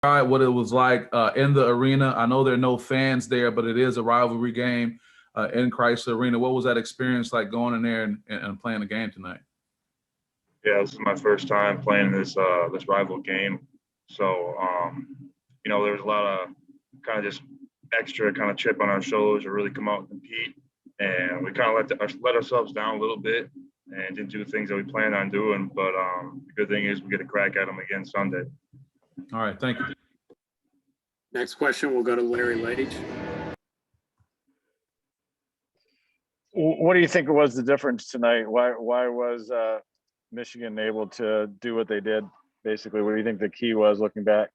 what it was like in the arena. I know there are no fans there, but it is a rivalry game in Chrysler Arena. What was that experience like going in there and playing the game tonight? Yeah, this is my first time playing this rival game. So, there was a lot of kind of just extra kind of chip on our shoulders to really come out and compete. And we kind of let ourselves down a little bit and didn't do things that we planned on doing. But the good thing is we get a crack at them again Sunday. All right, thank you. Next question will go to Larry Leitch. What do you think was the difference tonight? Why was Michigan able to do what they did? Basically, what do you think the key was looking back?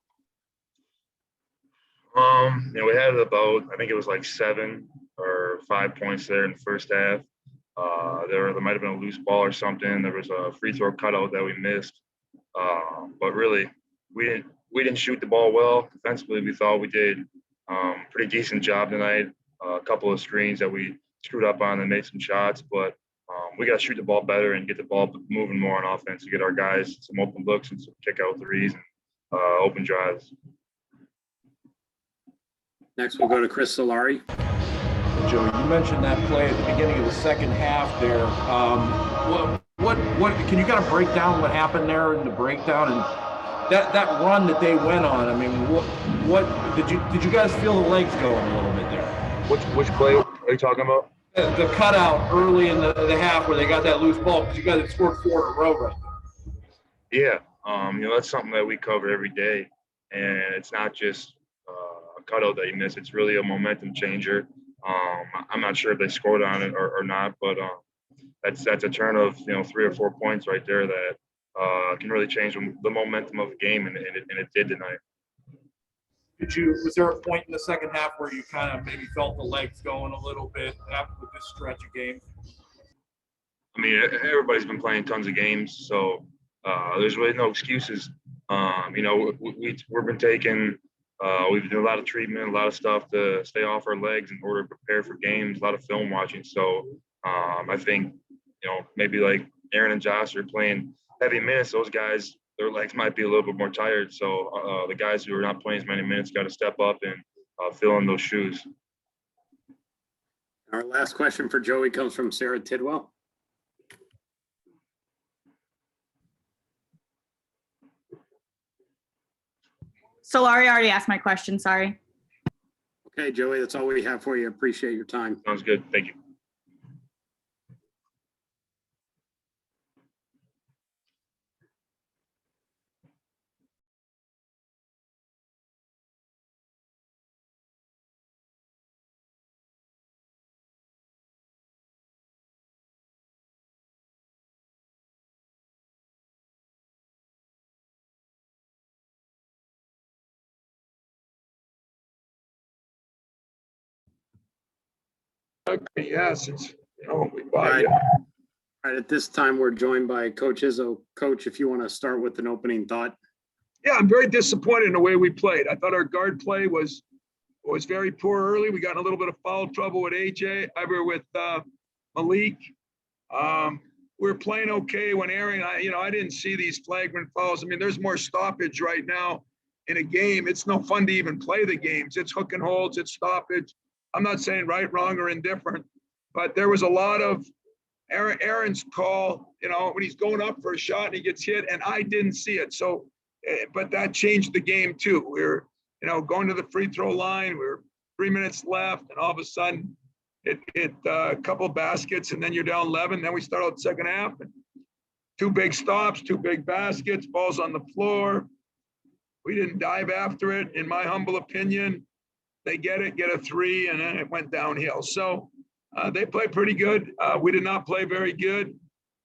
We had about, I think it was like 7 or 5 points there in the first half. There might have been a loose ball or something. There was a free throw cutout that we missed. But really, we didn't shoot the ball well. Defensively, we thought we did pretty decent job tonight. A couple of screens that we screwed up on and made some shots, but we got to shoot the ball better and get the ball moving more on offense to get our guys some open looks and some kick out threes and open drives. Next, we'll go to Chris Solari. Joe, you mentioned that play at the beginning of the second half there. What can you kind of break down what happened there in the breakdown and that run that they went on? I mean, what did you guys feel the legs going a little bit there? Which play are you talking about? The cutout early in the half where they got that loose ball because you guys had scored 4 in a row right Yeah, there. that's something that we cover every day, and it's not just a cutout that you miss. It's really a momentum changer. I'm not sure if they scored on it or not, but that's a turn of 3 or 4 points right there that can really change the momentum of the game, and it did tonight. Was there a point in the second half where you kind of maybe felt the legs going a little bit after with this stretch of games? I mean, everybody's been playing tons of games, so there's really no excuses. We've been taking, we've been doing a lot of treatment, a lot of stuff to stay off our legs in order to prepare for games, a lot of film watching. So I think, maybe like Aaron and Josh are playing heavy minutes. Those guys, their legs might be a little bit more tired. So the guys who are not playing as many minutes got to step up and fill in those shoes. Our last question for Joey comes from Sarah Tidwell. Solari already asked my question, sorry. Okay, Joey, that's all we have for you. Appreciate your time. Sounds good. Thank you. Okay, yes, we buy All right. you. All right, at this time, we're joined by Coach Izzo. Coach, if you want to start with an opening thought. Yeah, I'm very disappointed in the way we played. I thought our guard play was very poor early. We got in a little bit of foul trouble with AJ. I were with Malik. We were playing okay when Aaron. I didn't see these flagrant fouls. I mean, there's more stoppage right now in a game. It's no fun to even play the games. It's hook and holds. It's stoppage. I'm not saying right, wrong, or indifferent, but there was a lot of Aaron's call, when he's going up for a shot and he gets hit, and I didn't see it. So, but that changed the game too. We were, going to the free throw line. We were 3 minutes left, and all of a sudden, it a couple of baskets, and then you're down 11. Then we start out the second half, and 2 big stops, 2 big baskets, balls on the floor. We didn't dive after it, in my humble opinion. They get a 3, and then it went downhill. So they play pretty good. We did not play very good.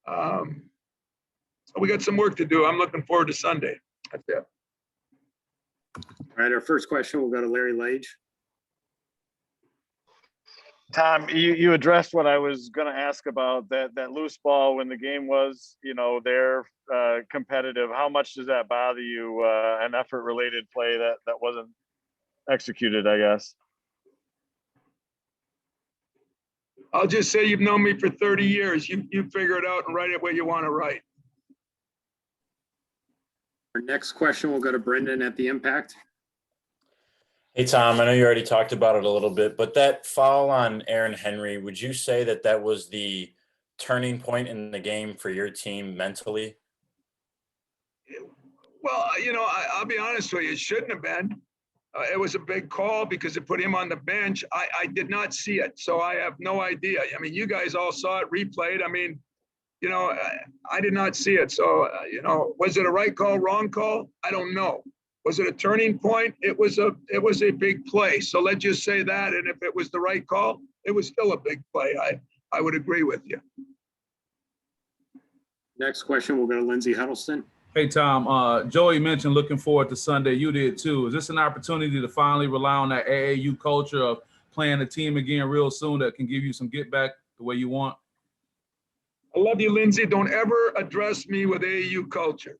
So we got some work to do. I'm looking forward to Sunday. That's it. All right, our first question will go to Larry Leitch. Tom, you addressed what I was going to ask about that loose ball when the game was, they're competitive. How much does that bother you? An effort-related play that wasn't executed, I guess. I'll just say you've known me for 30 years. You figure it out and write it what you want to write. Our next question will go to Brendan at the Impact. Hey, Tom, I know you already talked about it a little bit, but that foul on Aaron Henry, would you say that that was the turning point in the game for your team mentally? Well, I'll be honest with you, it shouldn't have been. It was a big call because it put him on the bench. I did not see it, so I have no idea. I mean, you guys all saw it replayed. I mean, I did not see it. So, was it a right call, wrong call? I don't know. Was it a turning point? It was a big play. So let's just say that. And if it was the right call, it was still a big play. I would agree with you. Next question, we'll go to Lindsey Huddleston. Hey, Tom, Joey mentioned looking forward to Sunday. You did too. Is this an opportunity to finally rely on that AAU culture of playing the team again real soon that can give you some get back the way you want? I love you, Lindsey. Don't ever address me with AAU culture.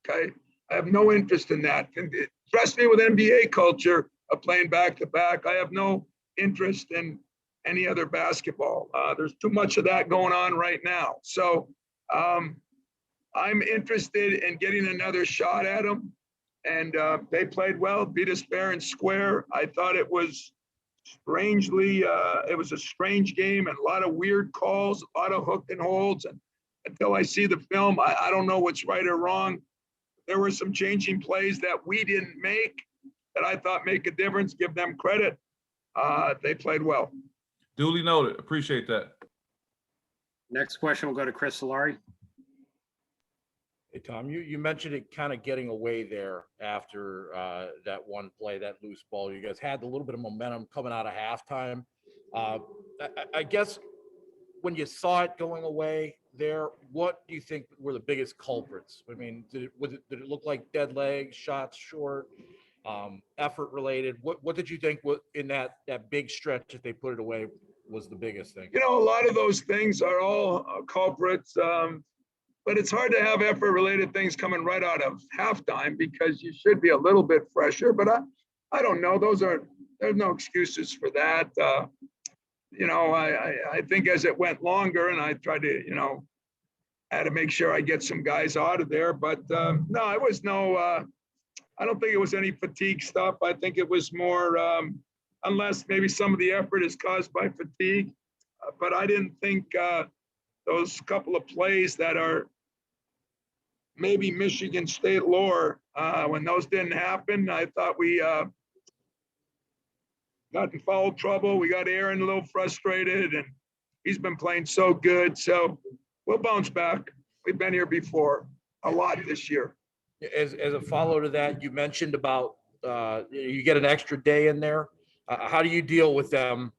Okay. I have no interest in that. Address me with NBA culture of playing back to back. I have no interest in any other basketball. There's too much of that going on right now. So I'm interested in getting another shot at them. And they played well, beat us fair and square. I thought it was it was a strange game and a lot of weird calls, a lot of hook and holds. And until I see the film, I don't know what's right or wrong. There were some changing plays that we didn't make that I thought make a difference. Give them credit. They played well. Duly noted. Appreciate that. Next question, we'll go to Chris Solari. Hey, Tom, you mentioned it kind of getting away there after that one play, that loose ball. You guys had a little bit of momentum coming out of halftime. I guess when you saw it going away there, what do you think were the biggest culprits? I mean, did it look like dead legs, shots short, effort related? What did you think in that big stretch that they put it away was the biggest thing? A lot of those things are all culprits, but it's hard to have effort related things coming right out of halftime because you should be a little bit fresher, but I don't know. There's no excuses for that. I think as it went longer and I tried to, had to make sure I get some guys out of there, but no, it was I don't think it was any fatigue stuff. I think it was more, unless maybe some of the effort is caused by fatigue, but I didn't think those couple of plays that are maybe Michigan State lore, when those didn't happen, I thought we got in foul trouble. We got Aaron a little frustrated and he's been playing so good. So we'll bounce back. We've been here before a lot this year. As a follow to that, you mentioned about you get an extra day in there. How do you deal with them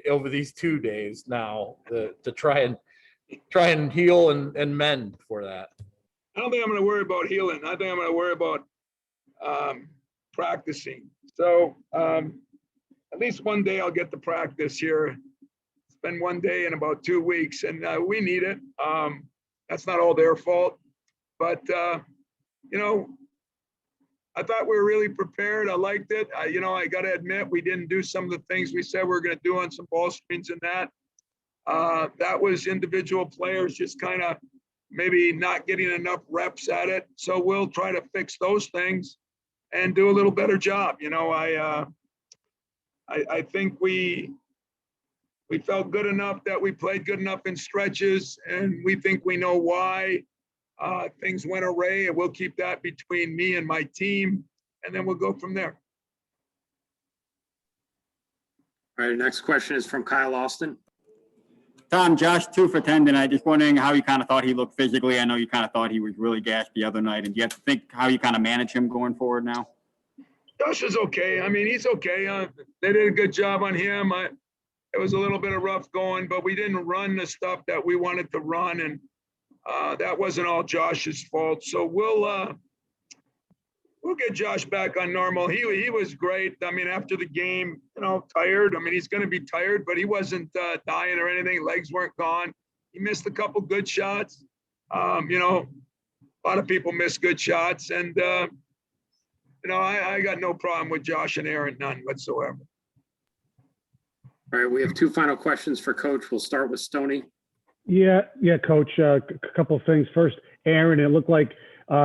over these 2 days now to try and heal and mend for that? I don't think I'm going to worry about healing. I think I'm going to worry about practicing. So at least one day I'll get to practice here. Spend one day in about 2 weeks, and we need it. That's not all their fault, but I thought we were really prepared. I liked it. I got to admit, we didn't do some of the things we said we were going to do on some ball screens and that. That was individual players just kind of maybe not getting enough reps at it. So we'll try to fix those things and do a little better job. I think we felt good enough that we played good enough in stretches, and we think we know why things went awry, and we'll keep that between me and my team, and then we'll go from there. All right, next question is from Kyle Austin. Tom, Josh, 2 for 10 tonight. Just wondering how you kind of thought he looked physically. I know you kind of thought he was really gassed the other night. And do you have to think how you kind of manage him going forward now? Josh is okay. I mean, he's okay. They did a good job on him. It was a little bit of rough going, but we didn't run the stuff that we wanted to run. And that wasn't all Josh's fault. So we'll get Josh back on normal. He was great. I mean, after the game, tired. I mean, he's going to be tired, but he wasn't dying or anything. Legs weren't gone. He missed a couple good shots. A lot of people miss good shots, and I got no problem with Josh and Aaron, none whatsoever. All right, we have 2 final questions for Coach. We'll start with Stoney. Yeah, Coach. A couple of things. First, Aaron, it looked like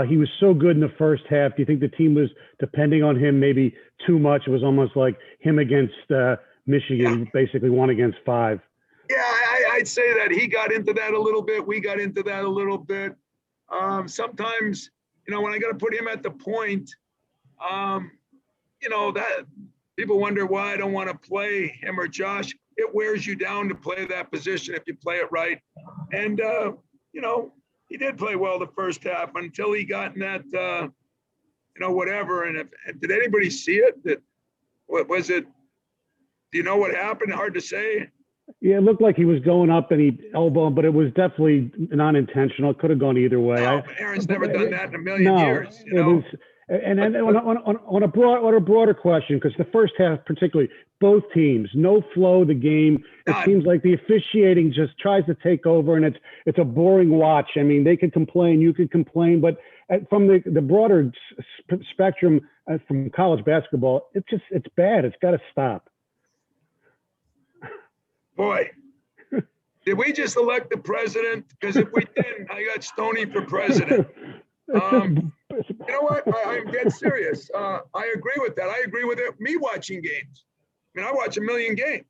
He was so good in the first half. Do you think the team was depending on him maybe too much? It was almost like him against Michigan, basically 1 against 5. Yeah, I'd say that he got into that a little bit. We got into that a little bit. Sometimes, when I got to put him at the point, that people wonder why I don't want to play him or Josh. It wears you down to play that position if you play it right. And, he did play well the first half until he got in that, whatever. And did anybody see it? What was it? Do you know what happened? Hard to say. Yeah, it looked like he was going up and he elbowed, but it was definitely non-intentional. It could have gone either way. No, Aaron's never done that in a million years. It was, and on a broader question, because the first half particularly, both teams, no flow of the game. It seems like the officiating just tries to take over, and it's a boring watch. I mean, they could complain, you could complain, but from the broader spectrum from college basketball, it's bad. It's got to stop. Boy, did we just elect the president? Because if we didn't, I got Stoney for president. You know what? I'm dead serious. I agree with that. I agree with it. Me watching games. I mean, I watch a million games.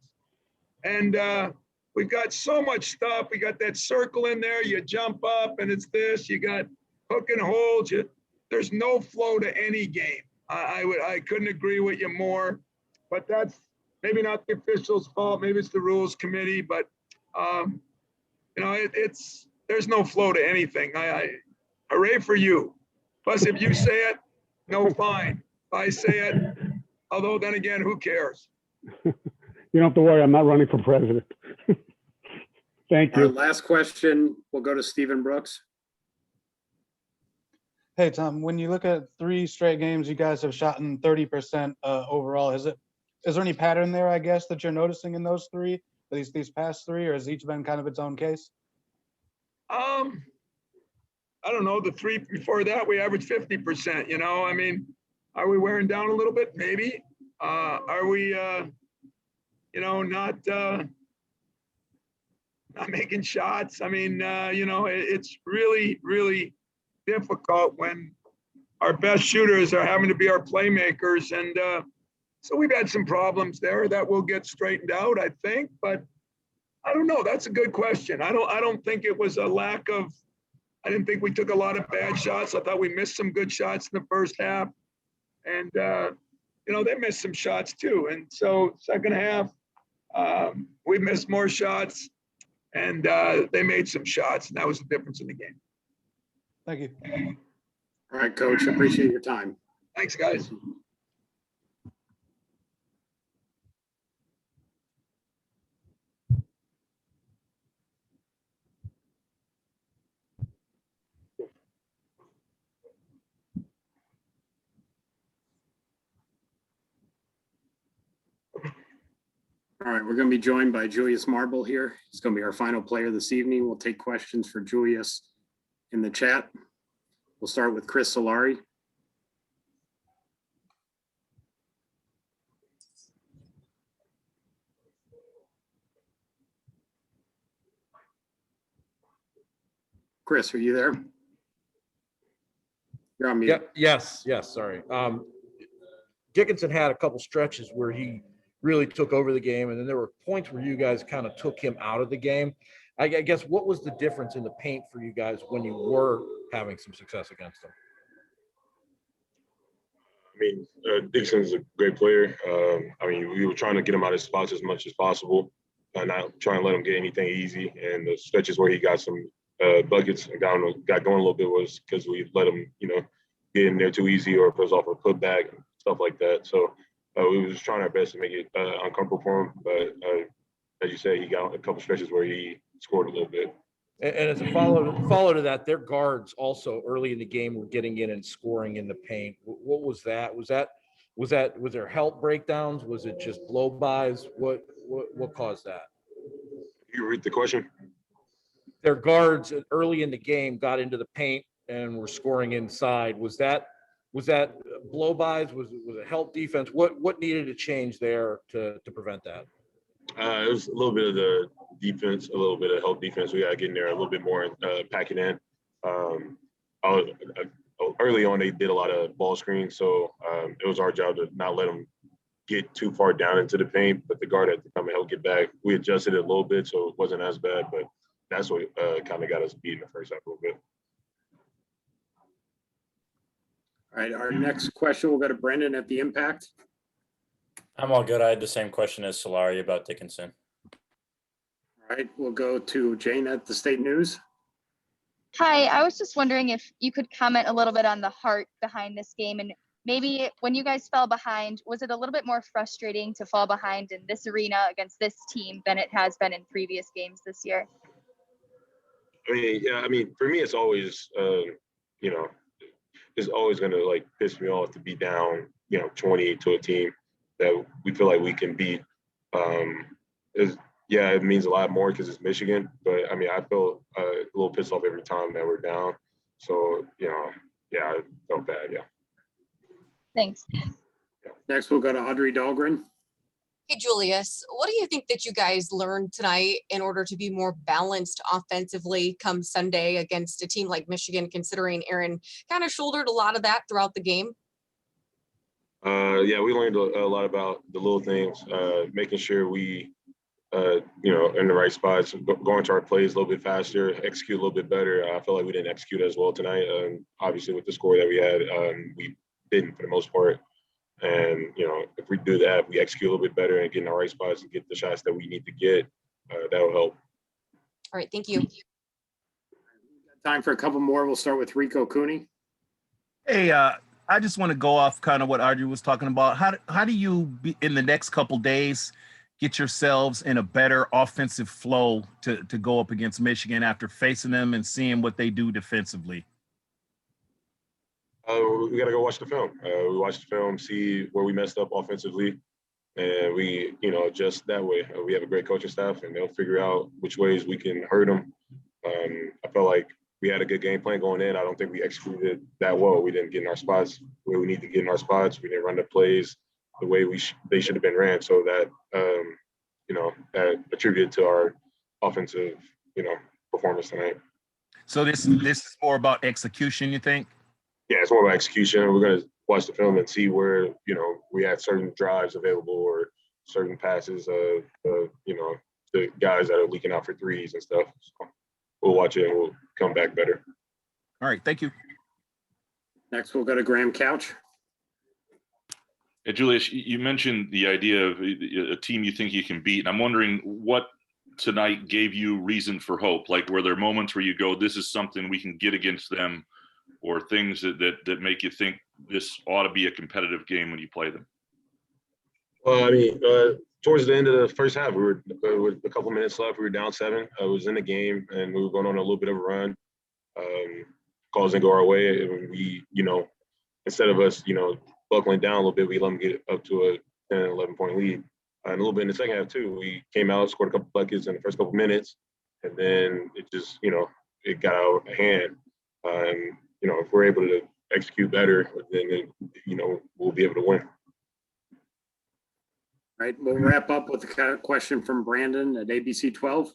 And we've got so much stuff. We got that circle in there. You jump up and it's this. You got hook and hold. There's no flow to any game. I couldn't agree with you more. But that's maybe not the officials' fault. Maybe it's the rules committee. But, there's no flow to anything. Hooray for you. Plus, if you say it, no fine. If I say it, although then again, who cares? You don't have to worry. I'm not running for president. Thank you. Our last question will go to Stephen Brooks. Hey, Tom, when you look at 3 straight games, you guys have shot in 30% overall. Is there any pattern there, I guess, that you're noticing in those 3, these past 3, or has each been kind of its own case? I don't know. The 3 before that, we averaged 50%, I mean, are we wearing down a little bit? Maybe. Are we, not making shots? I mean, it's really, really difficult when our best shooters are having to be our playmakers. And so we've had some problems there that will get straightened out, I think. But I don't know. That's a good question. I don't think it was a lack of, I didn't think we took a lot of bad shots. I thought we missed some good shots in the first half. And, they missed some shots too. And so second half, we missed more shots and they made some shots. And that was the difference in the game. Thank you. All right, Coach. Appreciate your time. Thanks, guys. All right, we're going to be joined by Julius Marble here. He's going to be our final player this evening. We'll take questions for Julius in the chat. We'll start with Chris Solari. Chris, are you there? You're on mute. Yes, sorry. Dickinson had a couple stretches where he really took over the game, and then there were points where you guys kind of took him out of the game. I guess what was the difference in the paint for you guys when you were having some success against him? I mean, Dixon's a great player. We were trying to get him out of spots as much as possible, not trying to let him get anything easy. And the stretches where he got some buckets and got going a little bit was because we let him, get in there too easy, or if it was off a putback and stuff like that. So we were just trying our best to make it uncomfortable for him. But as you say, he got a couple stretches where he scored a little bit. And as a follow to that, their guards also early in the game were getting in and scoring in the paint. What was that? Was there help breakdowns? Was it just blow-bys? What caused that? You read the question? Their guards early in the game got into the paint and were scoring inside. Was that blow-bys? Was it help defense? What needed to change there to prevent that? It was a little bit of the defense, a little bit of help defense. We got to get in there a little bit more and pack it in. early on they did a lot of ball screens, so it was our job to not let them get too far down into the paint, but the guard had to come and help get back. We adjusted it a little bit, so it wasn't as bad, but that's what kind of got us beat in the first half a little bit. All right, our next question will go to Brendan at the Impact. I'm all good. I had the same question as Solari about Dickinson. All right, we'll go to Jane at the State News. Hi, I was just wondering if you could comment a little bit on the heart behind this game, and maybe when you guys fell behind, was it a little bit more frustrating to fall behind in this arena against this team than it has been in previous games this year? I mean, for me, it's always, it's always going to like piss me off to be down, 20 to a team that we feel like we can beat. It means a lot more because it's Michigan, but I mean, I feel a little pissed off every time that we're down. So, I felt bad. Yeah. Thanks. Next, we'll go to Audrey Dahlgren. Hey, Julius, what do you think that you guys learned tonight in order to be more balanced offensively come Sunday against a team like Michigan, considering Aaron kind of shouldered a lot of that throughout the game? We learned a lot about the little things, making sure we, in the right spots, going to our plays a little bit faster, execute a little bit better. I feel like we didn't execute as well tonight. Obviously, with the score that we had, we didn't for the most part. And, if we do that, we execute a little bit better and get in the right spots and get the shots that we need to get, that'll help. All right, thank you. Time for a couple more. We'll start with Rico Cooney. Hey, I just want to go off kind of what Audrey was talking about. How do you, in the next couple days, get yourselves in a better offensive flow to go up against Michigan after facing them and seeing what they do defensively? We got to go watch the film. We watch the film, see where we messed up offensively, and we, adjust that way. We have a great coaching staff, and they'll figure out which ways we can hurt them. I felt like we had a good game plan going in. I don't think we executed that well. We didn't get in our spots where we need to get in our spots. We didn't run the plays the way they should have been ran. So that, that attributed to our offensive, performance tonight. So this is more about execution, you think? Yeah, it's more about execution. We're going to watch the film and see where, we had certain drives available or certain passes, the guys that are leaking out for threes and stuff. So we'll watch it and we'll come back better. All right. Thank you. Next, we'll go to Graham Couch. Hey, Julius, you mentioned the idea of a team you think you can beat. And I'm wondering what tonight gave you reason for hope? Like, were there moments where you go, this is something we can get against them, or things that make you think this ought to be a competitive game when you play them? Well, I mean, towards the end of the first half, we were with a couple minutes left. We were down 7. I was in the game, and we were going on a little bit of a run. Calls didn't go our way, and we, instead of us, buckling down a little bit, we let them get up to a 10, 11-point lead. And a little bit in the second half too. We came out, scored a couple buckets in the first couple minutes, and then it just, it got out of hand. If we're able to execute better, then, we'll be able to win. All right, we'll wrap up with a question from Brandon at ABC 12.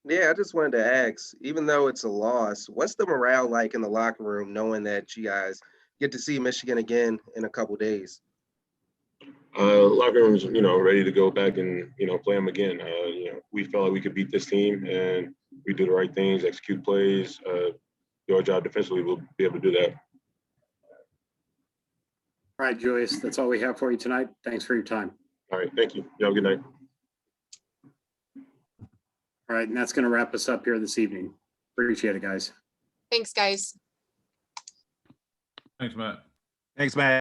Yeah, I just wanted to ask, even though it's a loss, what's the morale like in the locker room knowing that you guys get to see Michigan again in a couple days? Locker room's, ready to go back and, play them again. We felt like we could beat this team, and we do the right things, execute plays, do our job defensively, we'll be able to do that. All right, Julius, that's all we have for you tonight. Thanks for your time. All right, thank you. You have a good night. All right, and that's going to wrap us up here this evening. Appreciate it, guys. Thanks, guys. Thanks, Matt. Thanks, Matt.